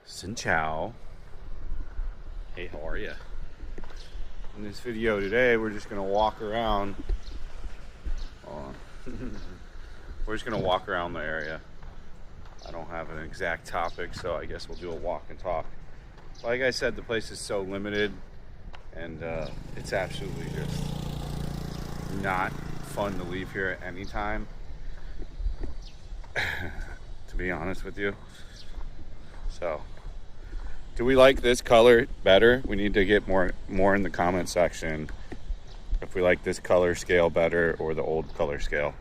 Xin chao. Hey, how are you? In this video today, we're just gonna walk around. We're just gonna walk around the area. I don't have an exact topic, so I guess we'll do a walk and talk. Like I said, the place is so limited, and it's absolutely just not fun to leave here at any time. To be honest with you. So, do we like this color better? We need to get more in the comment section if we like this color scale better or the old color scale.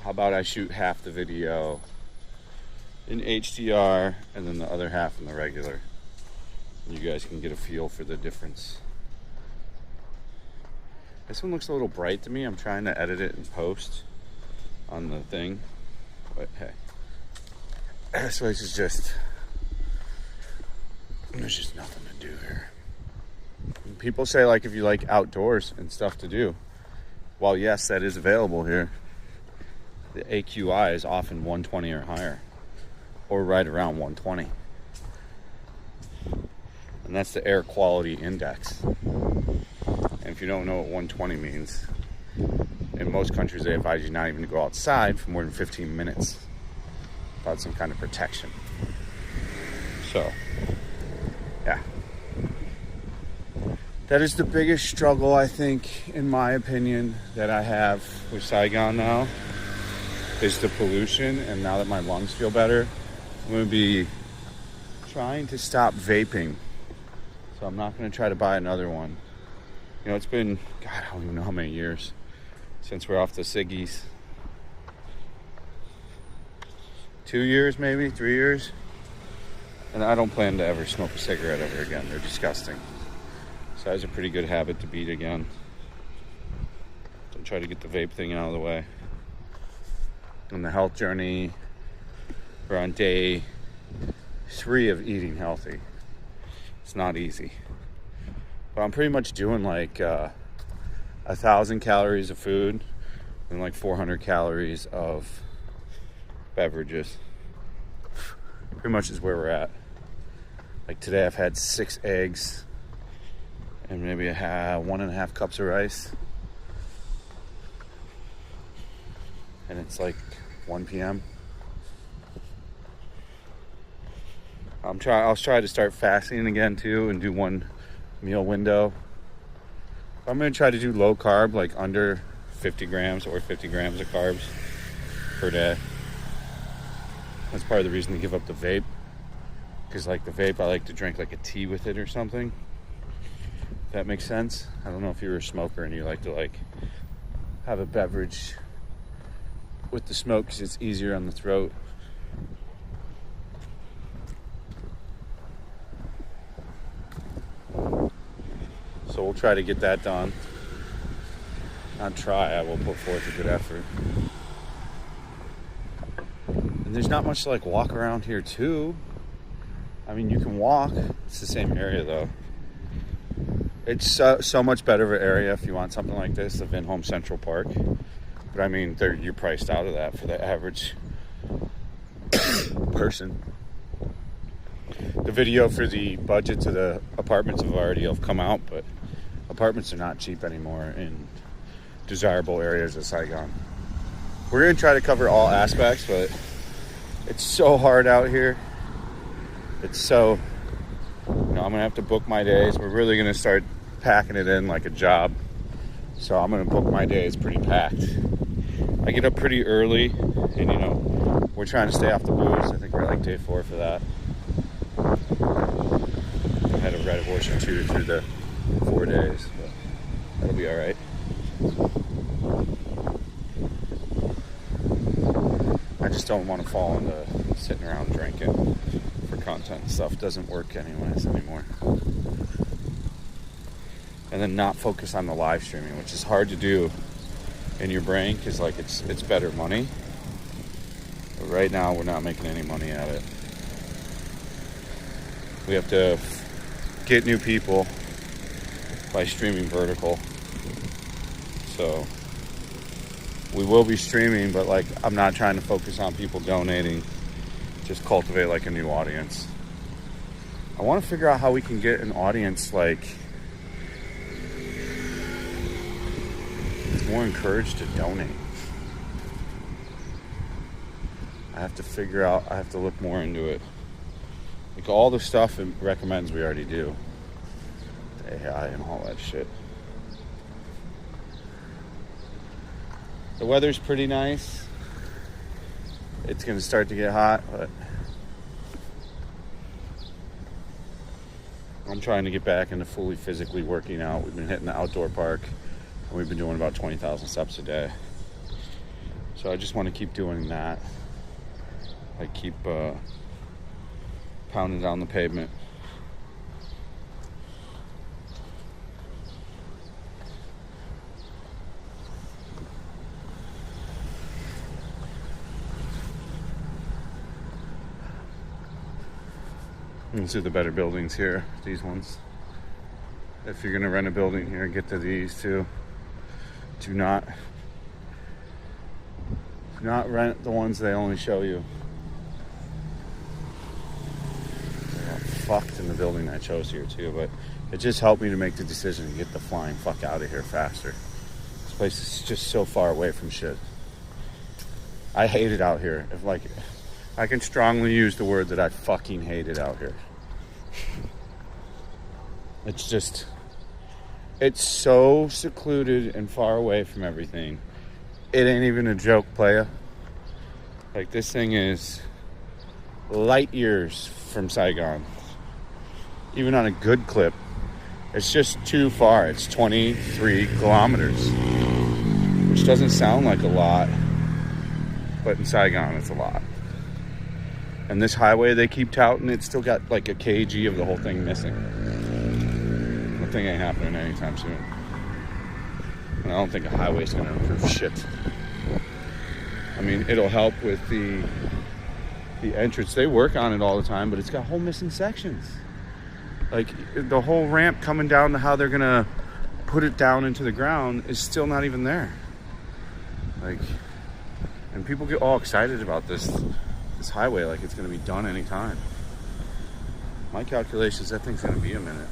How about I shoot half the video in HDR and then the other half in the regular? You guys can get a feel for the difference. This one looks a little bright to me. I'm trying to edit it in post on the thing, but hey. So this is just, there's just nothing to do here. And people say, like, if you like outdoors and stuff to do, well, yes, that is available here. The AQI is often 120 or higher, or right around 120. And that's the air quality index. And if you don't know what 120 means, in most countries they advise you not even to go outside for more than 15 minutes. Without some kind of protection. So, yeah. That is the biggest struggle, I think, in my opinion, that I have with Saigon now, is the pollution. And now that my lungs feel better, I'm going to be trying to stop vaping. So I'm not going to try to buy another one. You know, it's been, God, I don't even know how many years since we're off the ciggies. 2 years, maybe 3 years, and I don't plan to ever smoke a cigarette ever again. They're disgusting. So that was a pretty good habit to beat again. So try to get the vape thing out of the way. On the health journey, we're on day 3 of eating healthy. It's not easy, but I'm pretty much doing like 1,000 calories of food and like 400 calories of beverages. Pretty much is where we're at. Like today I've had 6 eggs and maybe I have 1.5 cups of rice, and it's like 1 p.m. I'll try to start fasting again too and do 1 meal window. I'm going to try to do low carb, like under 50 grams or 50 grams of carbs per day. That's part of the reason to give up the vape. Because like the vape, I like to drink like a tea with it or something. If that makes sense. I don't know if you're a smoker and you like to like have a beverage with the smoke because it's easier on the throat. So we'll try to get that done. Not try, I will put forth a good effort. And there's not much to like walk around here too. I mean, you can walk. It's the same area though. It's so much better of an area if you want something like this, the Vinhome Central Park. But I mean, you're priced out of that for the average person. The video for the budget to the apartments have already come out, but apartments are not cheap anymore in desirable areas of Saigon. We're going to try to cover all aspects, but it's so hard out here. It's so, I'm going to have to book my days. We're really going to start packing it in like a job. So I'm going to book my days pretty packed. I get up pretty early, and we're trying to stay off the booze. I think we're like day 4 for that. I had a red horse or 2 through the 4 days, but that'll be all right. I just don't want to fall into sitting around drinking for content and stuff. Doesn't work anyways anymore. And then not focus on the live streaming, which is hard to do in your brain because like it's better money. But right now we're not making any money at it. We have to get new people by streaming vertical. So we will be streaming, but like I'm not trying to focus on people donating just cultivate like a new audience. I want to figure out how we can get an audience like more encouraged to donate. I have to look more into it. Like all the stuff it recommends we already do. The AI and all that shit. The weather's pretty nice. It's gonna start to get hot, but I'm trying to get back into fully physically working out. We've been hitting the outdoor park and we've been doing about 20,000 steps a day. So I just want to keep doing that. Like keep pounding down the pavement. These are the better buildings here, these ones. If you're gonna rent a building here, get to these too. Do not rent the ones they only show you. I got fucked in the building I chose here too, but it just helped me to make the decision to get the flying fuck out of here faster. This place is just so far away from shit. I hate it out here. I can strongly use the word that I fucking hate it out here. It's so secluded and far away from everything. It ain't even a joke, playa. Like this thing is light years from Saigon. Even on a good clip, it's just too far. It's 23 kilometers, which doesn't sound like a lot, but in Saigon it's a lot. And this highway they keep touting, it's still got like a kg of the whole thing missing. The thing ain't happening anytime soon. And I don't think a highway's gonna improve shit. I mean, it'll help with the entrance. They work on it all the time, but it's got whole missing sections. Like the whole ramp coming down to how they're gonna put it down into the ground is still not even there. Like, and people get all excited about this highway like it's going to be done anytime. My calculations, that thing's going to be a minute.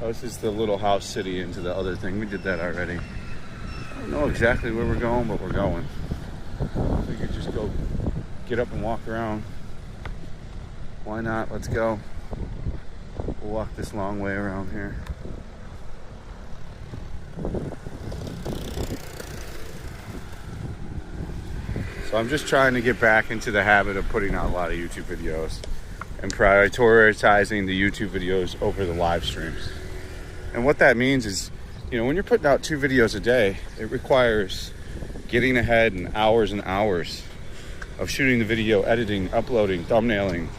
Oh, this is the little house city into the other thing. We did that already. I don't know exactly where we're going, but we're going. We could just go get up and walk around. Why not? Let's go. We'll walk this long way around here. So I'm just trying to get back into the habit of putting out a lot of YouTube videos and prioritizing the YouTube videos over the live streams. And what that means is, when you're putting out 2 videos a day, it requires getting ahead and hours of shooting the video, editing, uploading, thumbnailing,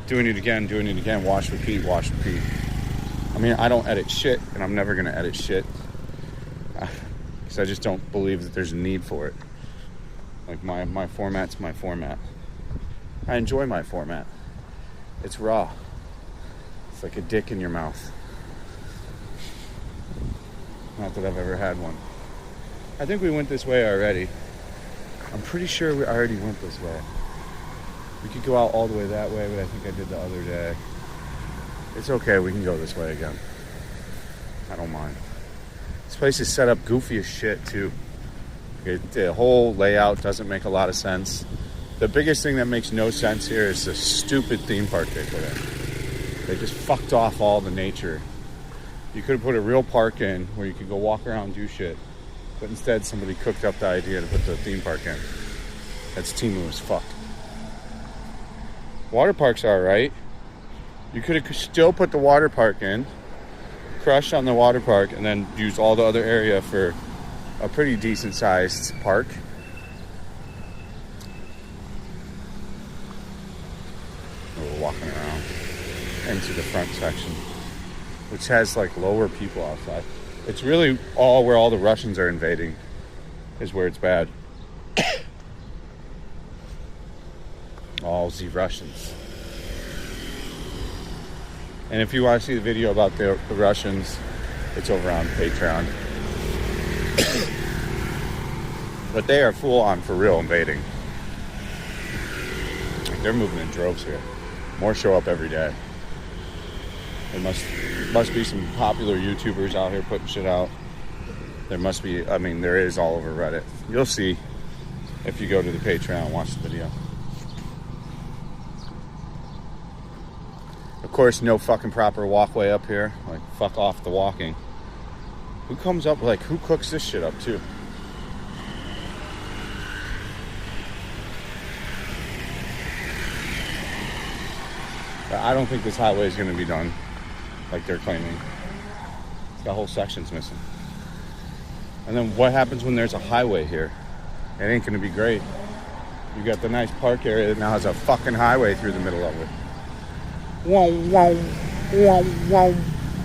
doing it again, watch, repeat. I mean, I don't edit shit, and I'm never gonna edit shit because I just don't believe that there's a need for it. Like my format's my format. I enjoy my format. It's raw. It's like a dick in your mouth. Not that I've ever had one. I think we went this way already. I'm pretty sure we already went this way. We could go out all the way that way, but I think I did the other day. It's okay, we can go this way again. I don't mind. This place is set up goofy as shit too. The whole layout doesn't make a lot of sense. The biggest thing that makes no sense here is the stupid theme park they put in. They just fucked off all the nature. You could have put a real park in where you could go walk around and do shit. But instead somebody cooked up the idea to put the theme park in. That's Timu as fuck. Water parks are alright. You could have still put the water park in, crushed on the water park, and then used all the other area for a pretty decent sized park. We're walking around into the front section, which has like lower people outside. It's really all where all the Russians are invading is where it's bad. All the Russians. And if you want to see the video about the Russians, it's over on Patreon. But they are full on for real invading. Like, they're moving in droves here. More show up every day. There must be some popular YouTubers out here putting shit out. There must be, I mean, there is all over Reddit. You'll see if you go to the Patreon and watch the video. Of course, no fucking proper walkway up here. Like, fuck off the walking. Who comes up, like, who cooks this shit up, too? I don't think this highway is going to be done like they're claiming. That whole section's missing. And then what happens when there's a highway here? It ain't going to be great. You got the nice park area that now has a fucking highway through the middle of it. Wow, wow, wow, wow,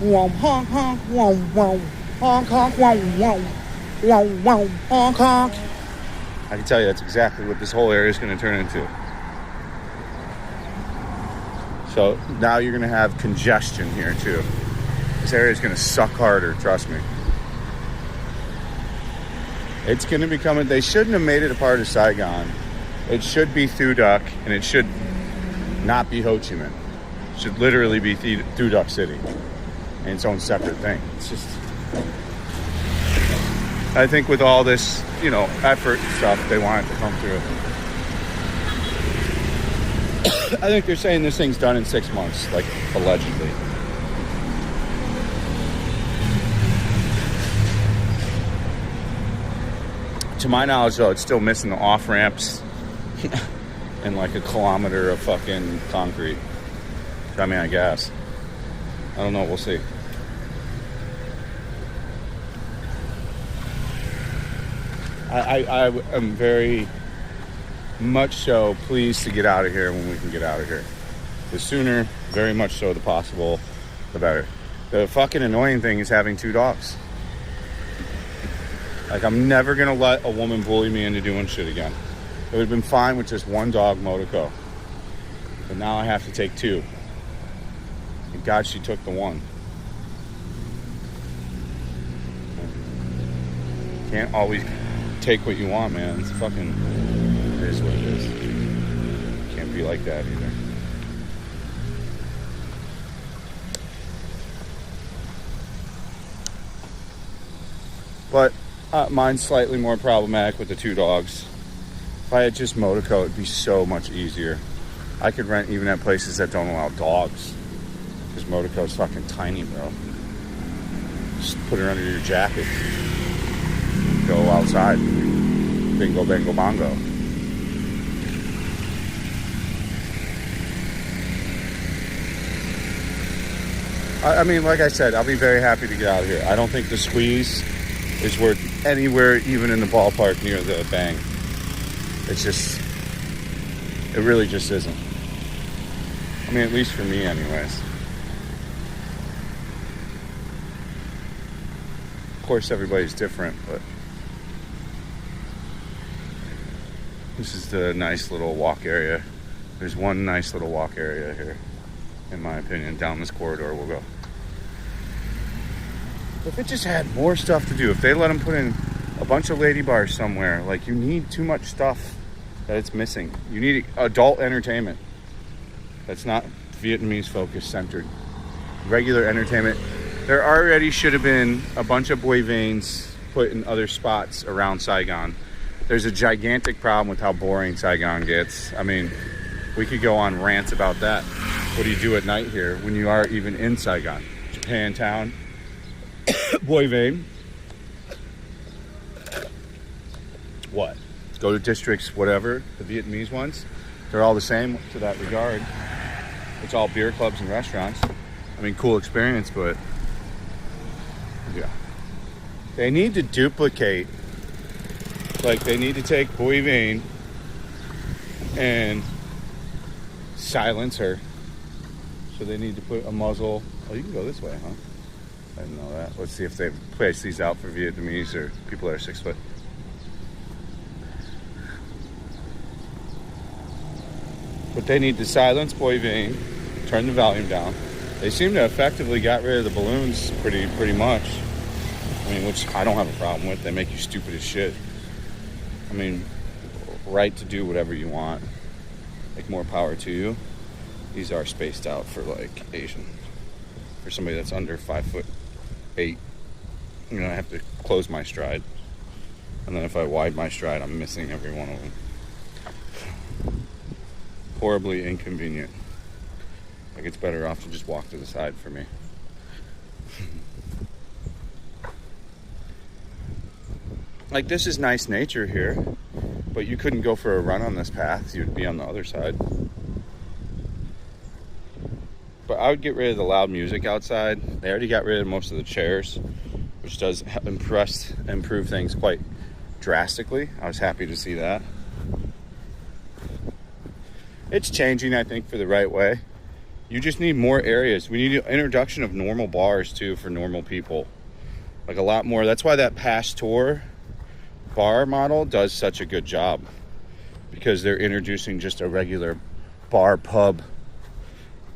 wow, honk, honk, wow, wow, honk, honk, wow, wow, wow, wow, honk, honk. I can tell you that's exactly what this whole area is going to turn into. So now you're going to have congestion here too. This area is going to suck harder, trust me. It's going to become, they shouldn't have made it a part of Saigon. It should be Thu Duc, and it should not be Ho Chi Minh. It should literally be Thu Duc City and its own separate thing. It's just, I think with all this, you know, effort and stuff, they want it to come through. I think they're saying this thing's done in 6 months, like, allegedly. To my knowledge, though, it's still missing the off-ramps and, like, a kilometer of fucking concrete. I mean, I guess. I don't know. We'll see. I am very much so pleased to get out of here when we can get out of here. The sooner, very much so, the possible, the better. The fucking annoying thing is having 2 dogs. Like, I'm never gonna let a woman bully me into doing shit again. It would have been fine with just 1 dog, Motico. But now I have to take 2. Thank God she took the 1. Can't always take what you want, man. It's fucking, it is what it is. Can't be like that either. But mine's slightly more problematic with the 2 dogs. If I had just Motico, it'd be so much easier. I could rent even at places that don't allow dogs. Because Motico's fucking tiny, bro. Just put her under your jacket. Go outside. Bingo, bango, bongo. I mean, like I said, I'll be very happy to get out of here. I don't think the squeeze is worth anywhere, even in the ballpark near the bang. It's just, it really just isn't. I mean, at least for me anyways. Of course, everybody's different, but this is the nice little walk area. There's one nice little walk area here, in my opinion. Down this corridor we'll go. If it just had more stuff to do, if they let them put in a bunch of lady bars somewhere, like, you need too much stuff that it's missing. You need adult entertainment that's not Vietnamese focus centered. Regular entertainment. There already should have been a bunch of boy veins put in other spots around Saigon. There's a gigantic problem with how boring Saigon gets. I mean, we could go on rants about that. What do you do at night here when you are even in Saigon? Japantown, boy vein. What? Go to districts, whatever, the Vietnamese ones. They're all the same to that regard. It's all beer clubs and restaurants. I mean, cool experience, but yeah. They need to duplicate. Like, they need to take Boy Vane and silence her. So they need to put a muzzle. Oh, you can go this way, huh? I didn't know that. Let's see if they've placed these out for Vietnamese or people that are 6 foot. But they need to silence Boy Vane, turn the volume down. They seem to effectively got rid of the balloons pretty much. I mean, which I don't have a problem with. They make you stupid as shit. I mean, right to do whatever you want. Like, more power to you. These are spaced out for like Asian. For somebody that's under 5'8", you know, I have to close my stride. And then if I widen my stride, I'm missing every one of them. Horribly inconvenient. Like, it's better off to just walk to the side for me. Like, this is nice nature here, but you couldn't go for a run on this path. You'd be on the other side. But I would get rid of the loud music outside. They already got rid of most of the chairs, which does improve things quite drastically. I was happy to see that. It's changing, I think, for the right way. You just need more areas. We need an introduction of normal bars, too, for normal people. Like, a lot more. That's why that Pasteur bar model does such a good job, because they're introducing just a regular bar pub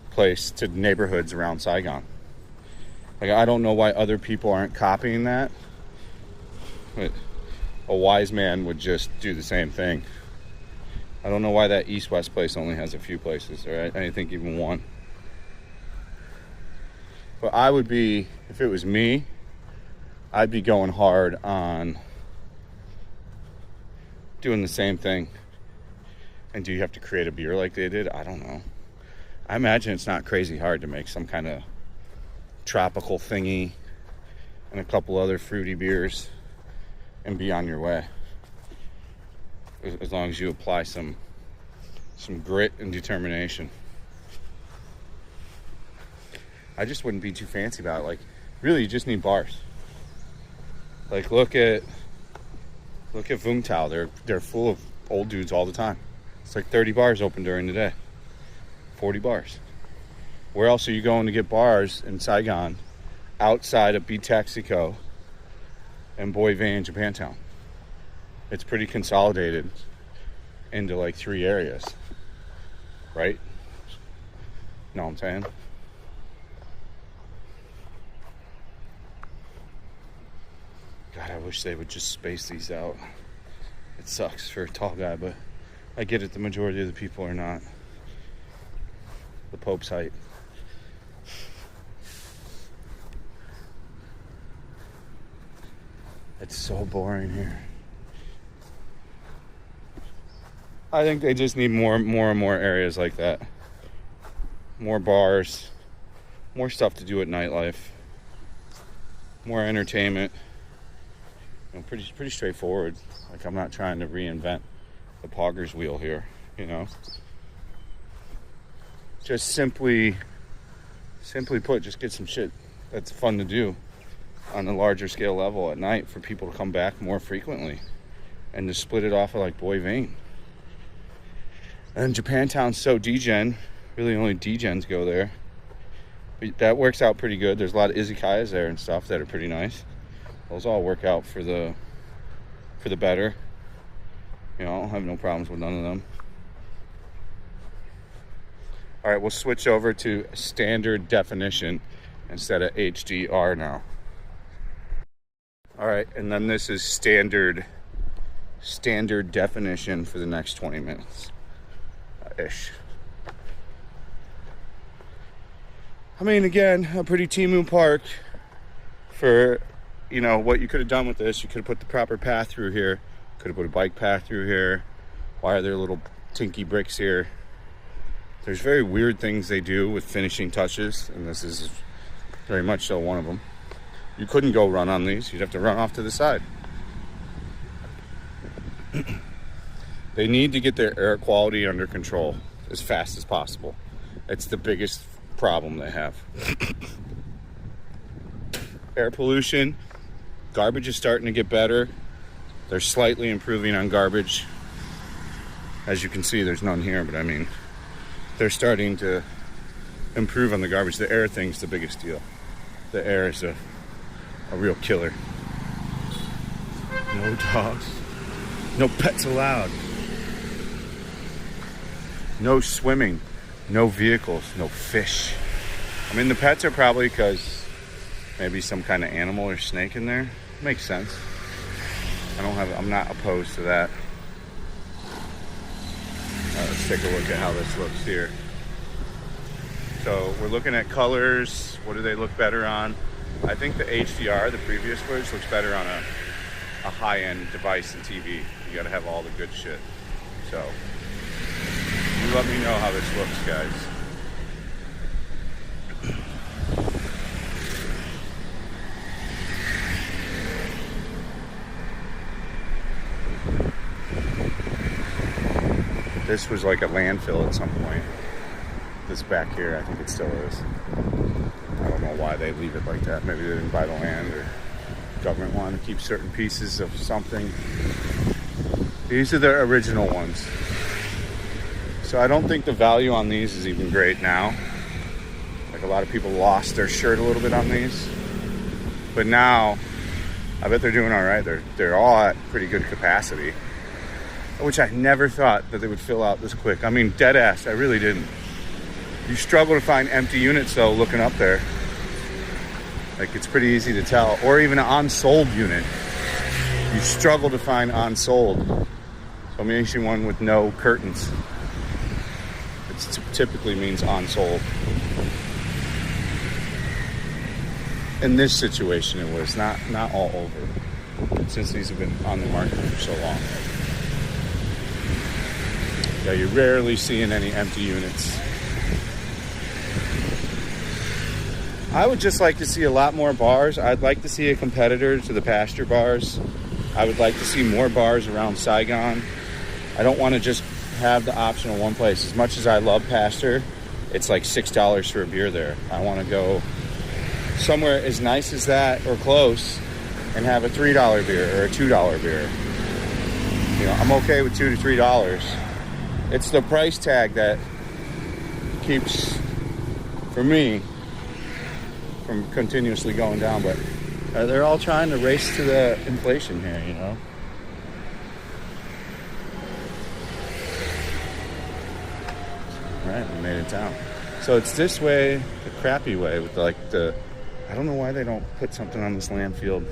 place to neighborhoods around Saigon. Like, I don't know why other people aren't copying that, but a wise man would just do the same thing. I don't know why that East-West place only has a few places, or I think even one. But I would be, if it was me, I'd be going hard on doing the same thing. And do you have to create a beer like they did? I don't know. I imagine it's not crazy hard to make some kind of tropical thingy and a couple other fruity beers and be on your way. As long as you apply some grit and determination. I just wouldn't be too fancy about it. Like, really, you just need bars. Like, look at Vung Tau. They're full of old dudes all the time. It's like 30 bars open during the day. 40 bars. Where else are you going to get bars in Saigon outside of Bitaxico and Boi Vien, Japantown? It's pretty consolidated into like 3 areas, right? Know what I'm saying? God, I wish they would just space these out. It sucks for a tall guy, but I get it, the majority of the people are not the Pope's height. It's so boring here. I think they just need more and more areas like that. More bars, more stuff to do at nightlife, more entertainment. You know, pretty straightforward. Like, I'm not trying to reinvent the Poggers wheel here, you know. Just simply put, just get some shit that's fun to do on a larger scale level at night for people to come back more frequently, and to split it off of like Boi Vien. And Japantown's so degen, really only degens go there. But that works out pretty good. There's a lot of izakayas there and stuff that are pretty nice. Those all work out for the better. You know, I don't have no problems with none of them. All right, we'll switch over to standard definition instead of HDR now. All right, and then this is standard definition for the next 20 minutes ish. I mean, again, a pretty Timu park for, you know, what you could have done with this. You could have put the proper path through here. Could have put a bike path through here. Why are there little tinky bricks here? There's very weird things they do with finishing touches, and this is very much so one of them. You couldn't go run on these. You'd have to run off to the side. They need to get their air quality under control as fast as possible. It's the biggest problem they have. Air pollution. Garbage is starting to get better. They're slightly improving on garbage. As you can see, there's none here, but I mean, they're starting to improve on the garbage. The air thing's the biggest deal. The air is a real killer. No dogs. No pets allowed. No swimming. No vehicles. No fish. I mean, the pets are probably because maybe some kind of animal or snake in there. Makes sense. I'm not opposed to that. Let's take a look at how this looks here. So we're looking at colors. What do they look better on? I think the HDR, the previous footage, looks better on a high-end device and TV. You gotta have all the good shit. So you let me know how this looks, guys. This was like a landfill at some point. This back here, I think it still is. I don't know why they leave it like that. Maybe they didn't buy the land, or government wanted to keep certain pieces of something. These are the original ones. So I don't think the value on these is even great now. Like, a lot of people lost their shirt a little bit on these. But now, I bet they're doing all right. They're all at pretty good capacity. Which I never thought that they would fill out this quick. I mean, dead ass, I really didn't. You struggle to find empty units though, looking up there. Like, it's pretty easy to tell. Or even an unsold unit. You struggle to find unsold. So I'm using one with no curtains. It typically means unsold. In this situation it was, not all over. Since these have been on the market for so long. Yeah, you're rarely seeing any empty units. I would just like to see a lot more bars. I'd like to see a competitor to the pasture bars. I would like to see more bars around Saigon. I don't want to just have the option of one place. As much as I love pasture, it's like $6 for a beer there. I want to go somewhere as nice as that or close and have a $3 beer or a $2 beer. You know, I'm okay with $2 to $3. It's the price tag that keeps, for me, from continuously going down. But they're all trying to race to the inflation here, you know. All right, we made it down. So it's this way, the crappy way, with like the, I don't know why they don't put something on this land field.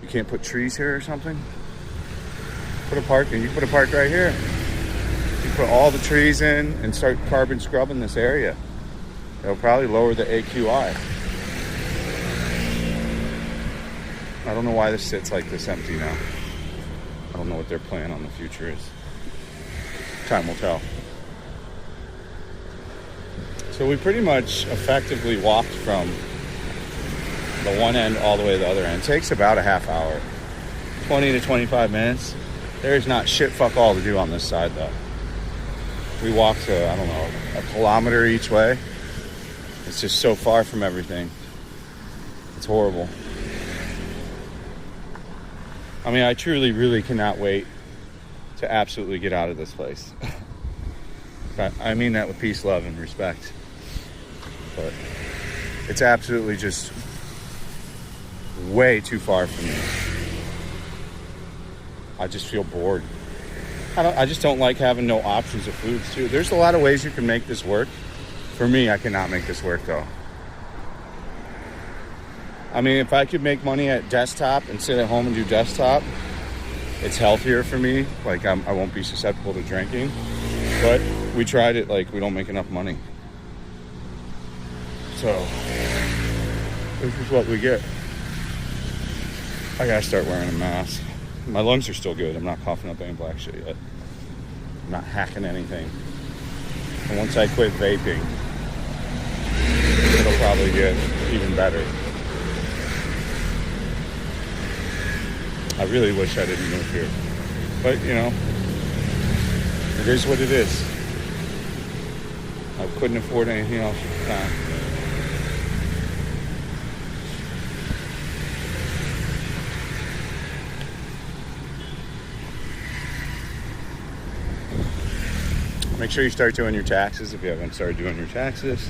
You can't put trees here or something? Put a park, and you put a park right here. You put all the trees in and start carbon scrubbing this area. It'll probably lower the AQI. I don't know why this sits like this empty now. I don't know what their plan on the future is. Time will tell. So we pretty much effectively walked from the one end all the way to the other end. It takes about a half hour. 20 to 25 minutes. There's not shit fuck all to do on this side though. We walked, I don't know, a kilometer each way. It's just so far from everything. It's horrible. I mean, I truly, really cannot wait to absolutely get out of this place. I mean that with peace, love, and respect. But it's absolutely just way too far from me. I just feel bored. I just don't like having no options of foods too. There's a lot of ways you can make this work. For me, I cannot make this work though. I mean, if I could make money at desktop and sit at home and do desktop, it's healthier for me. Like, I won't be susceptible to drinking. But we tried it, like, we don't make enough money. So, this is what we get. I gotta start wearing a mask. My lungs are still good. I'm not coughing up any black shit yet. I'm not hacking anything. And once I quit vaping, it'll probably get even better. I really wish I didn't move here. But, you know, it is what it is. I couldn't afford anything else at the time. Make sure you start doing your taxes if you haven't started doing your taxes.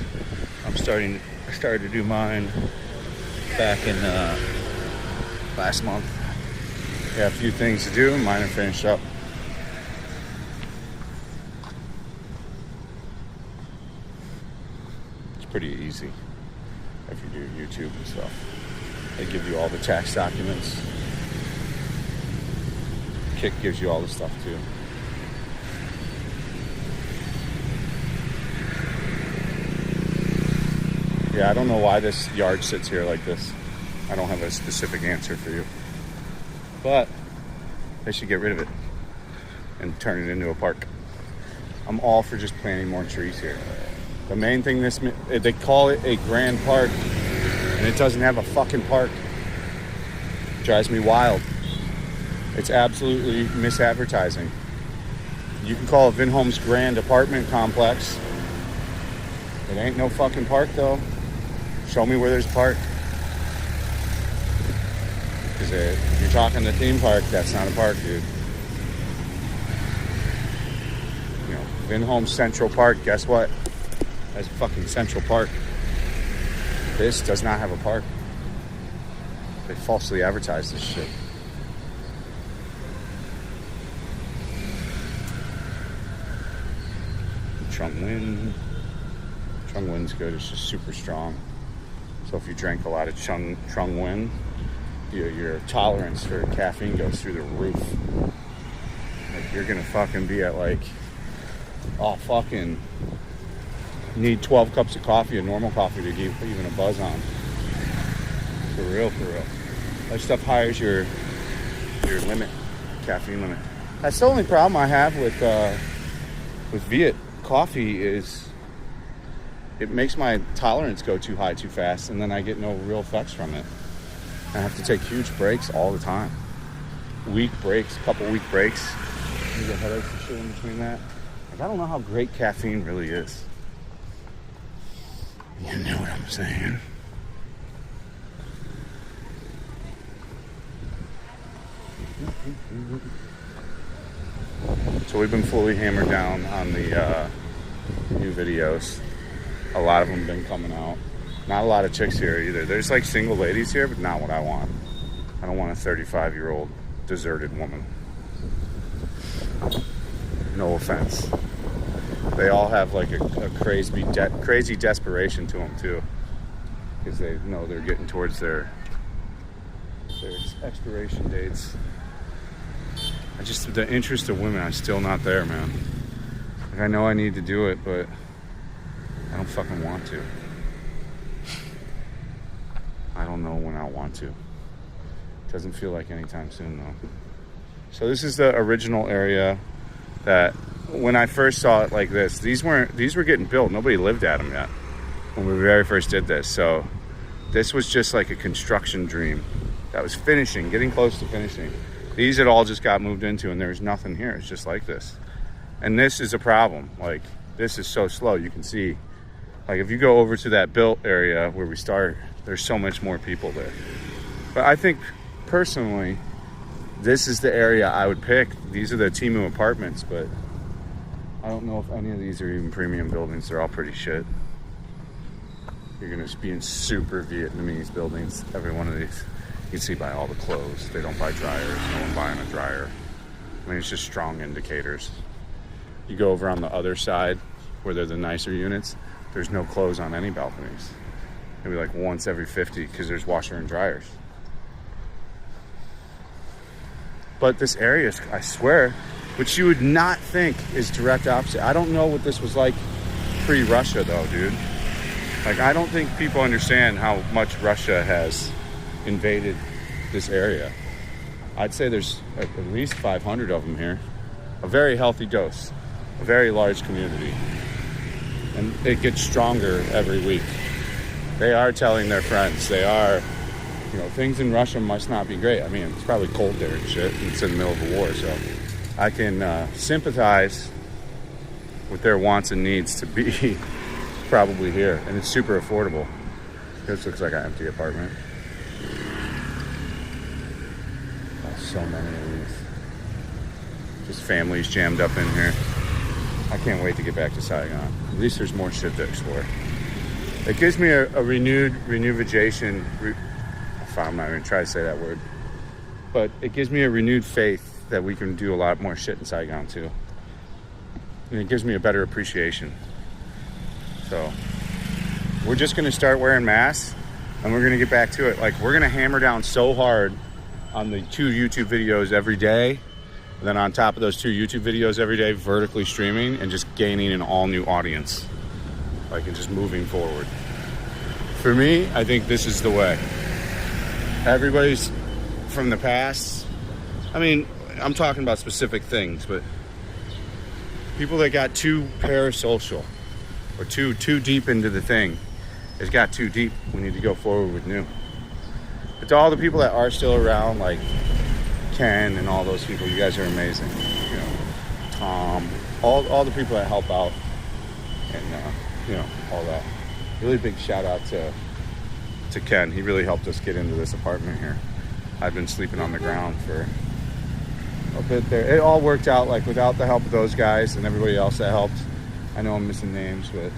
I started to do mine back in last month. Got a few things to do, and mine are finished up. It's pretty easy if you do YouTube and stuff. They give you all the tax documents. Kick gives you all the stuff too. Yeah, I don't know why this yard sits here like this. I don't have a specific answer for you. But they should get rid of it and turn it into a park. I'm all for just planting more trees here. The main thing they call it a grand park, and it doesn't have a fucking park. It drives me wild. It's absolutely misadvertising. You can call it Vinhome's Grand Apartment Complex. It ain't no fucking park though. Show me where there's a park. Because if you're talking the theme park, that's not a park, dude. You know, Vinhome Central Park, guess what? That's a fucking Central Park. This does not have a park. They falsely advertise this shit. Trung Nguyen's good. It's just super strong. So if you drank a lot of Trung Nguyen, your tolerance for caffeine goes through the roof. Like you're gonna fucking be at like, oh fucking, need 12 cups of coffee, a normal coffee to give even a buzz on. For real, for real. That stuff hires your limit, caffeine limit. That's the only problem I have with Viet coffee is it makes my tolerance go too high too fast, and then I get no real effects from it. I have to take huge breaks all the time. Couple week breaks. You get headaches and shit in between that. Like, I don't know how great caffeine really is. You know what I'm saying? So we've been fully hammered down on the new videos. A lot of them have been coming out. Not a lot of chicks here either. There's like single ladies here, but not what I want. I don't want a 35-year-old deserted woman. No offense. They all have like a crazy desperation to them too, because they know they're getting towards their expiration dates. The interest of women, I'm still not there, man. Like, I know I need to do it, but I don't fucking want to. I don't know when I'll want to. Doesn't feel like anytime soon though. So this is the original area that when I first saw it like this, these were getting built. Nobody lived at them yet when we very first did this. So this was just like a construction dream that was getting close to finishing. These had all just got moved into, and there's nothing here. It's just like this. And this is a problem. Like, this is so slow. You can see, like, if you go over to that built area where we start, there's so much more people there. But I think, personally, this is the area I would pick. These are the Timu apartments, but I don't know if any of these are even premium buildings. They're all pretty shit. You're going to be in super Vietnamese buildings, every one of these. You can see by all the clothes. They don't buy dryers. No one buying a dryer. I mean, it's just strong indicators. You go over on the other side, where they're the nicer units, there's no clothes on any balconies. Maybe like once every 50, because there's washer and dryers. But this area, I swear, which you would not think is direct opposite. I don't know what this was like pre-Russia, though, dude. Like, I don't think people understand how much Russia has invaded this area. I'd say there's at least 500 of them here. A very healthy dose. A very large community. And it gets stronger every week. They are telling their friends. They are, things in Russia must not be great. I mean, it's probably cold there and shit. And it's in the middle of a war, so I can sympathize with their wants and needs to be probably here. And it's super affordable. This looks like an empty apartment. So many of these. Just families jammed up in here. I can't wait to get back to Saigon. At least there's more shit to explore. It gives me a renewation. I'm not even trying to say that word. But it gives me a renewed faith that we can do a lot more shit in Saigon too. And it gives me a better appreciation. So we're just going to start wearing masks, and we're going to get back to it. Like, we're going to hammer down so hard on the 2 YouTube videos every day, and then on top of those 2 YouTube videos every day, vertically streaming and just gaining an all new audience, like, and just moving forward For me, I think this is the way. Everybody's from the past. I mean, I'm talking about specific things, but people that got too parasocial or too deep into the thing, it's got too deep. We need to go forward with new. But to all the people that are still around, like Ken and all those people, you guys are amazing. You know, Tom, all the people that help out, and you know, all that. Really big shout out to Ken. He really helped us get into this apartment here. I've been sleeping on the ground for a bit there. It all worked out, like without the help of those guys and everybody else that helped. I know I'm missing names, but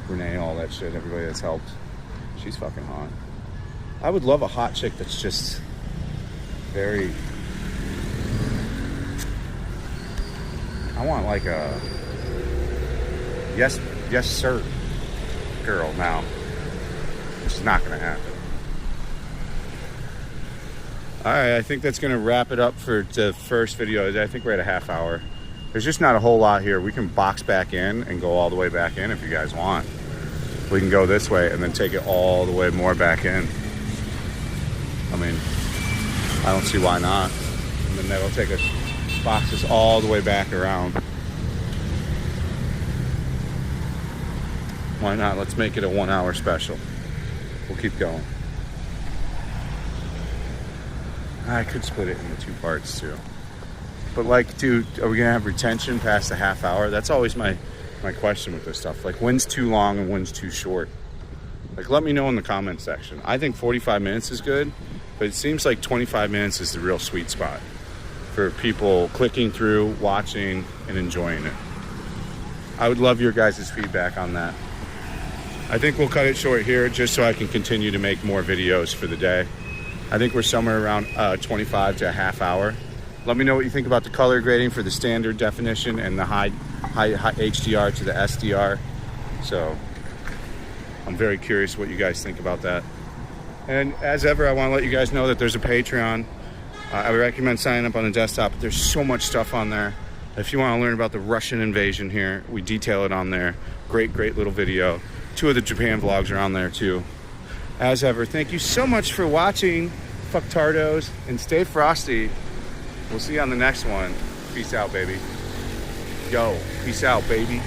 Renee, all that shit, everybody that's helped. She's fucking hot. I would love a hot chick that's just very... I want like a yes sir girl now, which is not gonna happen. All right, I think that's gonna wrap it up for the first video. I think we're at a half hour. There's just not a whole lot here. We can box back in and go all the way back in if you guys want. We can go this way and then take it all the way more back in. I mean, I don't see why not. And then that'll take us, box us all the way back around. Why not? Let's make it a 1 hour special. We'll keep going. I could split it into 2 parts too. But like, dude, are we gonna have retention past a half hour? That's always my question with this stuff. Like, when's too long and when's too short? Like, let me know in the comment section. I think 45 minutes is good, but it seems like 25 minutes is the real sweet spot for people clicking through, watching, and enjoying it. I would love your guys' feedback on that. I think we'll cut it short here just so I can continue to make more videos for the day. I think we're somewhere around 25 to a half hour. Let me know what you think about the color grading for the standard definition and the high HDR to the SDR. So I'm very curious what you guys think about that. And as ever, I want to let you guys know that there's a Patreon. I would recommend signing up on the desktop. There's so much stuff on there. If you want to learn about the Russian invasion here, we detail it on there. Great little video. 2 of the Japan vlogs are on there too. As ever, thank you so much for watching. Fucktardos, and stay frosty. We'll see you on the next one. Peace out, baby. Yo, peace out, baby.